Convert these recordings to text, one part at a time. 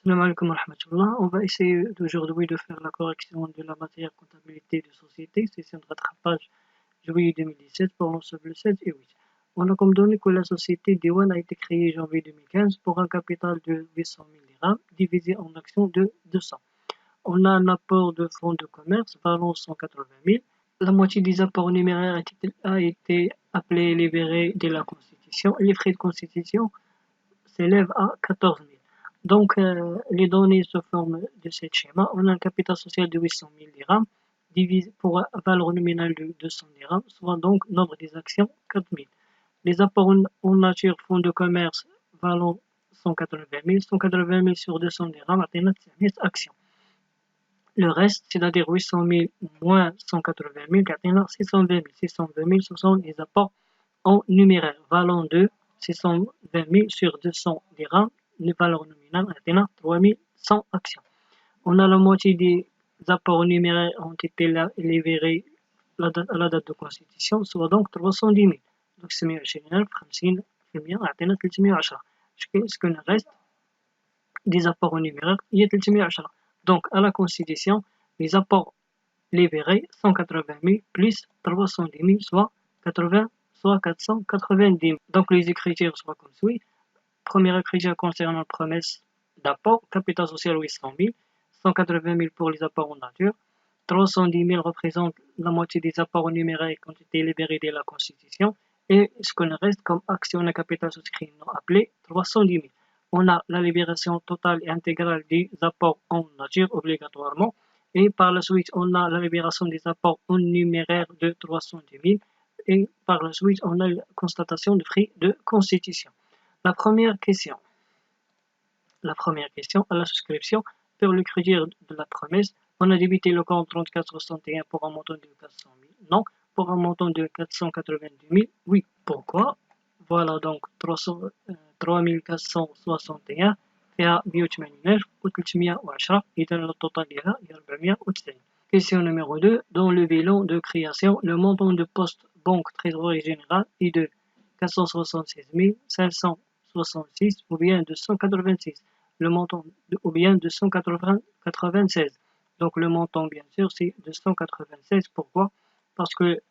Salam alaikum wa rahmatullah. On va essayer aujourd'hui de faire la correction de la matière comptabilité de société, session de rattrapage juillet 2017 pour l'ensemble 7 et 8. On a comme donné que la société Dewan a été créée janvier 2015 pour un capital de 800 000 dirhams divisé en actions de 200. On a un apport de fonds de commerce valant 180 000. La moitié des apports numéraires a été appelée et libérée dès la constitution et les frais de constitution s'élèvent à 14 000. Donc, les données sous forme de ce schéma. On a un capital social de 800 000 dirhams divisé pour un valeur nominale de 200 dirhams, soit donc nombre des actions 4 000. Les apports en nature fonds de commerce valant 180 000, 180 000 sur 200 dirhams, atteint 9 actions. Le reste, c'est-à-dire 800 000 moins 180 000, atteint 620 000. 620 000, ce sont les apports en numéraire valant de 620 000 sur 200 dirhams, une valeur nominale atteignant 3100 actions. On a la moitié des apports numéraires ont été libérés à la date de constitution, soit donc 310 000. Donc 620 50% أعطينا 310. Ce que reste des apports numéraires il y a 310. Donc à la constitution, les apports libérés 180 000 plus 310 000 soit 490 000. Donc les écritures sont comme suit. Première écriture concernant la promesse d'apport, capital social 800 000, 180 000 pour les apports en nature, 310 000 représentent la moitié des apports numériques qui ont été libérés dès la Constitution, et ce qu'on reste comme action à capital souscrit non appelé, 310 000. On a la libération totale et intégrale des apports en nature obligatoirement, et par la suite on a la libération des apports en numéraire de 310 000, et par la suite on a la constatation de frais de constitution. La première question à la souscription pour le crédit de la promesse, on a débité le compte 3461 pour un montant de 400 000. Non. Pour un montant de 492 000. Oui. Pourquoi? Voilà donc 3461 فيها 189 و 310 إذا التوتال ديالها هي 490. Question numéro 2. Dans le bilan de création, le montant de poste banque trésorerie générale est de 476 566 ou bien 286. Le montant ou bien 296. Donc le montant bien sûr c'est 296. Pourquoi? Parce que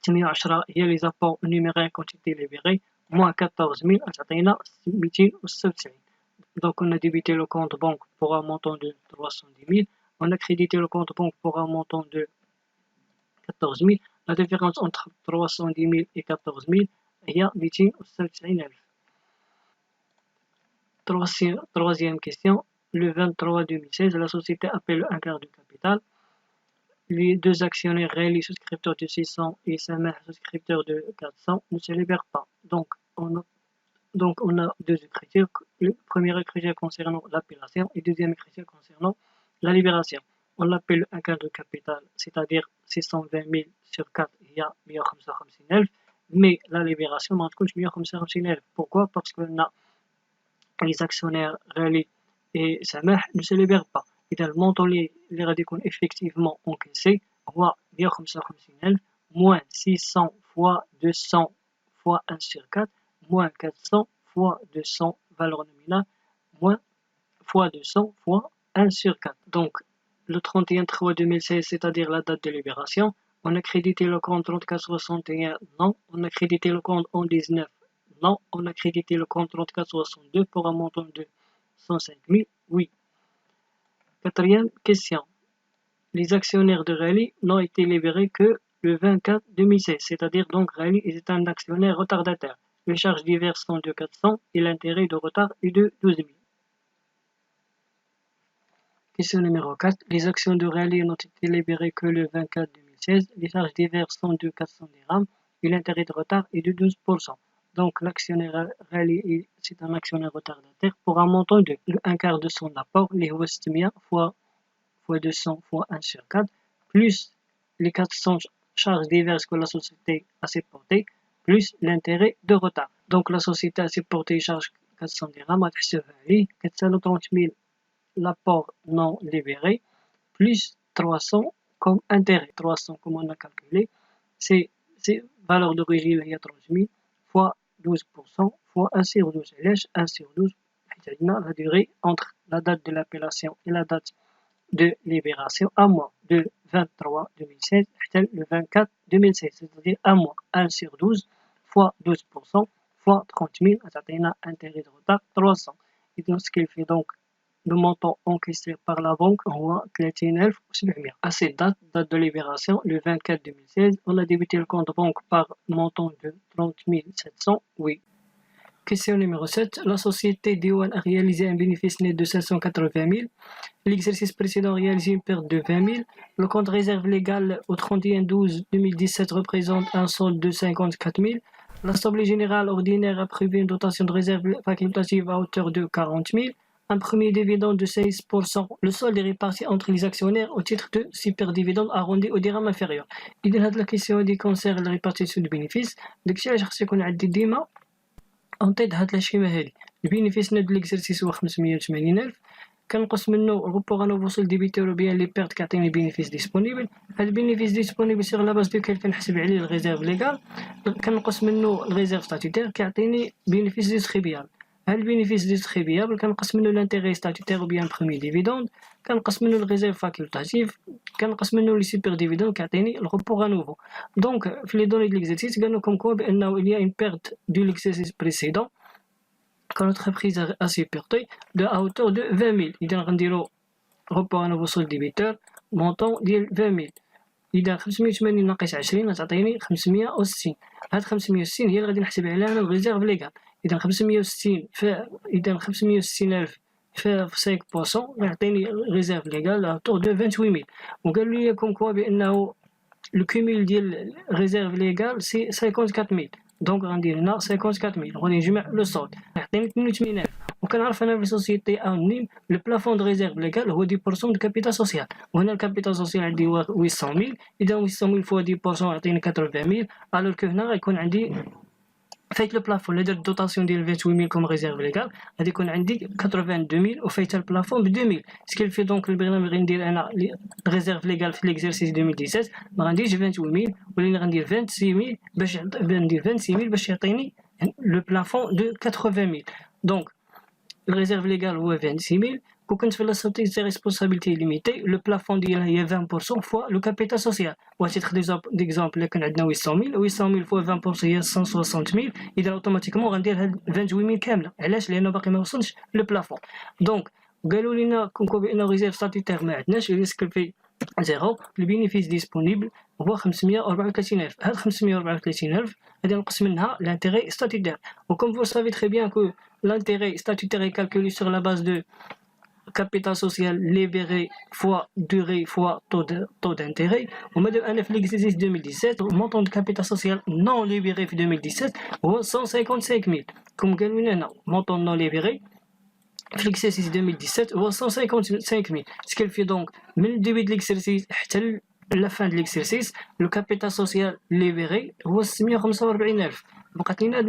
810 هي les apports numéraires qui ont été libérés moins 14 000 تعطينا 296. Donc on a débité le compte banque pour un montant de 310 000. On a crédité le compte banque pour un montant de 14 000. La différence entre 310 000 et 14 000 هي 296,000. Troisième question. Le 23 2016, la société appelle un quart de capital. Les deux actionnaires réels souscripteurs de 600 et Sameh souscripteurs de 400 ne se libèrent pas. Donc on a deux écritures. Le premier écriture concernant l'appellation et deuxième écriture concernant la libération. On l'appelle un quart de capital, c'est-à-dire 620 000 sur 4, il y a 155 000. Mais la libération, ما تكونش 155 000. Pourquoi? Parce qu'on a les actionnaires réels et Sameh ne se libèrent pas. إذا le montant اللي غادي يكون effectivement encaissé هو 155 000 moins 600 fois 200 fois 1 sur 4 moins 400 fois 200 valeur nominale moins fois 200 fois 1 sur 4. Donc le 31/3/2016, c'est-à-dire la date de libération, on a crédité le compte 3461, non. On a crédité le compte en 19, non. On a crédité le compte 3462 pour un montant de 105 000, oui. Quatrième question. Les actionnaires de Rally n'ont été libérés que le 24 2016, c'est-à-dire donc Rally est un actionnaire retardataire. Les charges diverses sont de 400 et l'intérêt de retard est de 12 000. Question numéro 4. Les actions de Rally n'ont été libérées que le 24 2016. Les charges diverses sont de 400 dirhams et l'intérêt de retard est de 12%. Donc l'actionnaire Rally c'est un actionnaire retardataire pour un montant de un quart de son apport, les 600 fois 200 fois 1 sur 4, plus les 400 charges diverses que la société a supportées, plus l'intérêt de retard. Donc la société a supporté charge 400 dirhams à 430 000 l'apport non libéré, plus 300 comme intérêt. 300 comme on a calculé, c'est valeur d'origine il y a 30 000 fois 12% fois 1 sur 12. 1 sur 12 عندنا la durée entre la date de l'appellation et la date de libération un mois de 23 2016 حتى le 24 2016 c'est-à-dire un mois 1 sur 12 fois 12% fois 30 000 تعطينا intérêt de retard 300 et donc ce qui fait donc le montant encaissé par la banque هو 30700 à cette date de libération le 24 2016 on a débuté le compte banque par montant de 30 700 oui. Question numéro 7. La société Diwan a réalisé un bénéfice net de 580 000. L'exercice précédent a réalisé une perte de 20 000. Le compte réserve légale au 31/12/2017 représente un solde de 54 000. L'Assemblée générale ordinaire a prévu une dotation de réserve facultative à hauteur de 40 000. Un premier dividende de 16%. Le solde est réparti entre les actionnaires au titre de super dividende arrondi au dirham inférieur. إذا la question qui concerne la répartition du bénéfice. داكشي علاش خص يكون عندي ديما en tête هاد الشيمة هادي. البينيفيس نت ليكزرسيس هو 580,000 كنقص منه rapport à nouveau solde débiteur ou bien les pertes كيعطيني bénéfice disponible. هاد البينيفيس disponible sur la base duquel كنحسب عليه الريزيرف ليغال كنقص منه الريزيرف ستاتيتير كيعطيني bénéfice distribuable. هاد البينيفيس distribuable كنقص منه l'intérêt statutaire ou bien premier dividende كنقص منه الريزيرف facultatif كنقص منه لي سوبر ديفيدند كيعطيني الريبور à nouveau. Donc في لي دوني د l'exercice قالنا comme quoi بانه il y a une perte de l'exercice précédent que l'entreprise a supporté de à hauteur de 20 000. إذا غنديرو report à nouveau solde débiteur montant ديال 20 000. إذا 580 ناقص 20 غتعطيني 560. هاد 560 هي اللي غادي نحسب عليها أنا الريزيرف ليغال. إذا 560 560,000 في 5% غيعطيني ريزيرف ليغال à hauteur de 28 000. وقالوا لي كوم كوا بأنه le cumul ديال ريزيرف ليغال سي 54 000. دونك غندير هنا 54 000 غادي نجمع لو solde يعطيني 88,000. وكنعرف انا في سوسيتي انونيم لو بلافون دو ريزيرف ليغال هو 10% دو كابيتال سوسيال. وهنا الكابيتال سوسيال عندي هو 800,000. اذا 800,000 فوا 10% يعطيني 80,000. الوغ كو هنا غيكون عندي فايت لو بلافون اللي درت دوطاسيون ديال 28,000 كوم ريزيرف ليغال غادي يكون عندي 82,000 وفايت البلافون ب 2,000 سكيل في دونك البرنامج غندير انا ريزيرف ليغال في ليكزيرسيس 2017 ما غنديرش 28,000 ولكن غندير 26,000 باش ندير 26,000 باش يعطيني لو بلافون دو 80,000. دونك الريزيرف ليغال هو 26,000 كنت في لا سوسيتي ريسبونسابيلتي ليميتي لو بلافون ديالها هي 20% فوا لو كابيتال سوسيال. وتيتر ديكزامبل اللي كان عندنا 800,000 فوا 20% هي 160,000. اذا اوتوماتيكمون غندير هاد 28,000 كامله. علاش؟ لانه باقي ما وصلش لو بلافون. دونك قالوا لنا كونكو بان ريزيرف ستاتيتير ما عندناش ريسك في زيرو. البينيفيس ديسپونيبل هو 534,000. هاد 534,000 غادي نقص منها l'intérêt statutaire. وكم vous savez très bien que l'intérêt statutaire est calculé sur la base de capital social libéré fois durée fois taux d'intérêt. ومادام في l'exercice 2017 le montant de capital social non libéré في 2017 هو 155,000. comme قالوا لنا هنا montant non libéré في l'exercice 2017 هو 155,000. ce qui fait donc من le début de l'exercice حتى la fin de l'exercice le capital social libéré هو 645,000. بقات لنا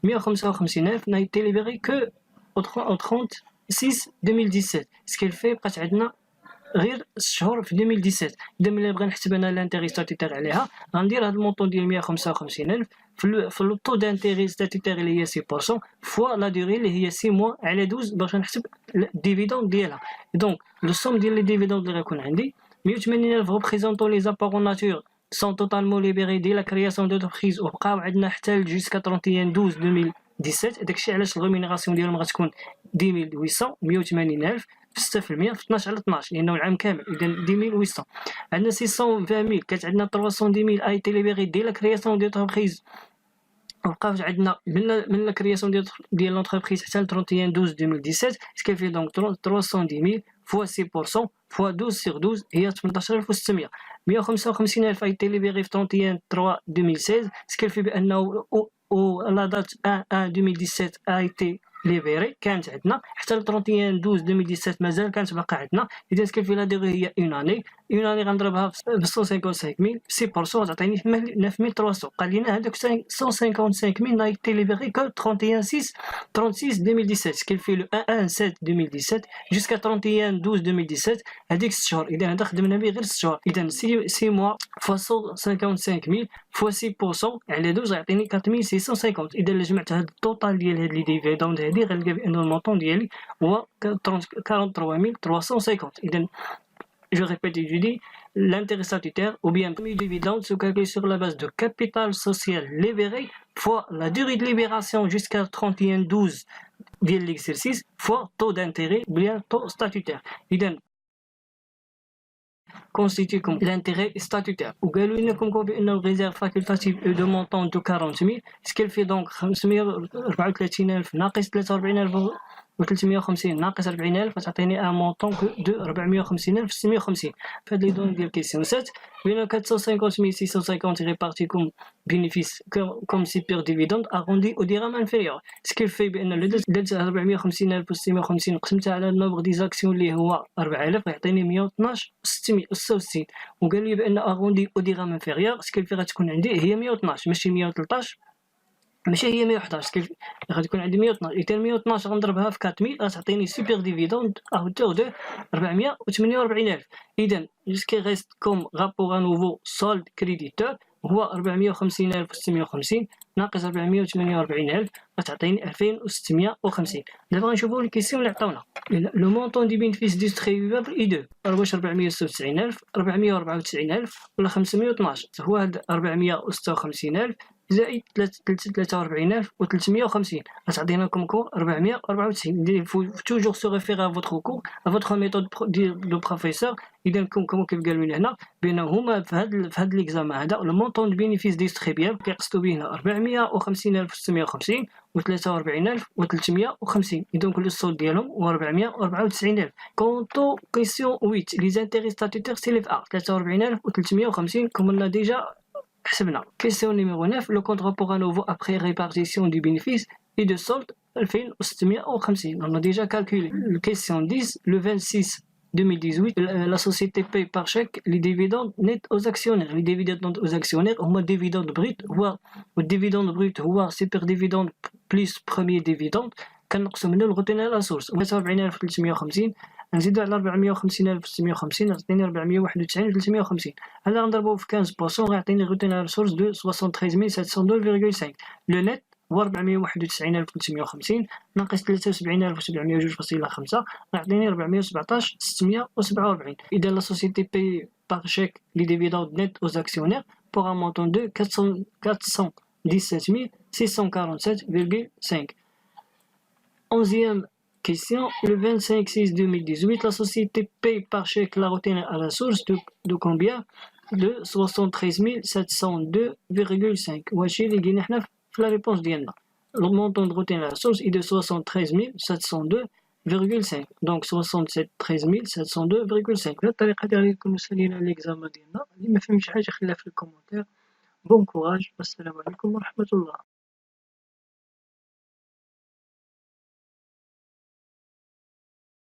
155,000 n'a été libéré que au 30/6/2017. ce qui fait بقات عندنا غير الشهور في 2017. اذا ملي بغينا نحسب انا لانتيغي ستاتيتير عليها غندير هذا المونطون ديال 155,000 في لو طو دانتيغي ستاتيتير اللي هي 6% فوا لا دوري اللي هي 6 mois على 12 باش نحسب الديفيدوند ديالها. دونك لو سوم ديال لي ديفيدوند اللي غيكون عندي 180,000 ريبريزونطون لي زابور اون ناتور sont totalement libérés dès la création d'entreprise وبقاو عندنا حتى jusqu'à 31/12/2017. داكشي علاش الريمونيراسيون ديالهم غتكون 10,800 180,000 في 6% في 12/12 لانه العام كامل. اذا 10,800. عندنا 620,000 كانت عندنا 310,000 a été libéré dès la création d'entreprise وبقاو عندنا من لا كرياسيون ديال لونتربريز حتى 31/12/2017. سكي في دونك 310,000 فوا 6% فوا 12/12 هي 18,600. 155,000 a été libéré في 31/3/2016. سكي في بانه لا دات 1/1/2017 a été libéré كانت عندنا حتى 31/12/2017 مازال كانت باقا عندنا. اذا سكي في لا ديغي هي 1 année. اون اني غنضربها ب 155000 6% تعطيني 9300. قال لنا هذوك 155000 n'a été libéré que 31/6/2017 qu'il fait le 1/1/7/2017 jusqu'à 31/12/2017 هذيك 6 شهور. اذا هذا خدمنا به غير 6 شهور. اذا 6 mois fois 155000 fois 6% على 12 يعطيني 4650. اذا جمعت هذا التوتال ديال هاد لي ديفيدوند هادي غنلقى بان المونطون ديالي هو 43350. اذا je répète et je dis, l'intérêt statutaire ou bien le dividende se calcule sur la base de capital social libéré fois la durée de libération jusqu'à 31/12 de l'exercice fois taux d'intérêt ou bien taux statutaire. إذن constitue comme l'intérêt statutaire. وقالوا لنا كم بأن الريزيرف فاكولتاتيف دو مونطون دو 40000 سكيل في دونك 534000 ناقص 43000 و350 ناقص 40000 تعطيني ان مونطون دو 450650. في هاد لي دوني ديال كيسيون 7 بين 450650 ريبارتي كوم بينيفيس كوم سيبير ديفيدوند اغوندي او ديرام انفيريور سكيل في بان لو درت 450650 650 قسمتها على النومبر دي زاكسيون اللي هو 4000 يعطيني 112666. وقال لي بان اغوندي او ديرام انفيريور سكيل في غتكون عندي هي 112 ماشي 113 ماشي هي 111 كيف غادي يكون عندي 112. اذا 112 غنضربها في 4000 غتعطيني سوبر ديفيدوند اوتور دو 448000. اذا جوسكي ريست كوم رابور ا نوفو سولد كريديتور هو 450650 ناقص 448000 غتعطيني 2650. دابا غنشوفوا الكيسيون اللي عطاونا. لو مونطون دي بينيفيس ديستريبيبل اي 2 واش 496000 494000 ولا 512. هو هاد 456000 زائد 43350 غتعطينا كم كور 494. Il faut toujours se référer à votre cours à votre méthode de professeur. اذا كم كيف قالوا لنا هنا بان هما في هذا ليكزامان هذا لو مونطون دو بينيفيس ديستريبيبل كيقصدوا به هنا 450650 و 43350. اذا كل الصوت ديالهم هو 494000. كونطو كيسيون 8 لي زانتيري ستاتيتير سيليف ا 43350 كم قلنا ديجا حسبنا. Question numéro 9. Le compte rapport à nouveau après répartition du bénéfice et de solde 2650. On a déjà calculé. Question 10. Le 26 2018, la société paye par chèque les dividendes nets aux actionnaires. Les dividendes aux actionnaires, au moins dividende brut, ou dividende brut, ou super dividende plus premier dividende. كنقصوا منه الغوتين على سورس 44350 نزيدو على 450650 غيعطيني 491350. هذا غنضربوه في 15% غيعطيني الغوتين على سورس دو 73702.5. لو نت هو 491350 ناقص 73702.5 غيعطيني 417647. إذا لا سوسيتي باي باغ شيك لي ديفيدوند نت aux actionnaires pour un montant de 417647,5. 11e question. Le 25/6/2018, la société paye par chèque la retenue à la source de combien? De 73702,5. Voici les guinées في la réponse ديالنا. Le montant de retenue à la source est de 73702,5. Donc 73702,5. بهذه الطريقة ديالي نكونوا سالينا ليكزامان ديالنا. اللي ما فهمش حاجة خليها في الكومونتير. بون كوراج والسلام عليكم ورحمة الله.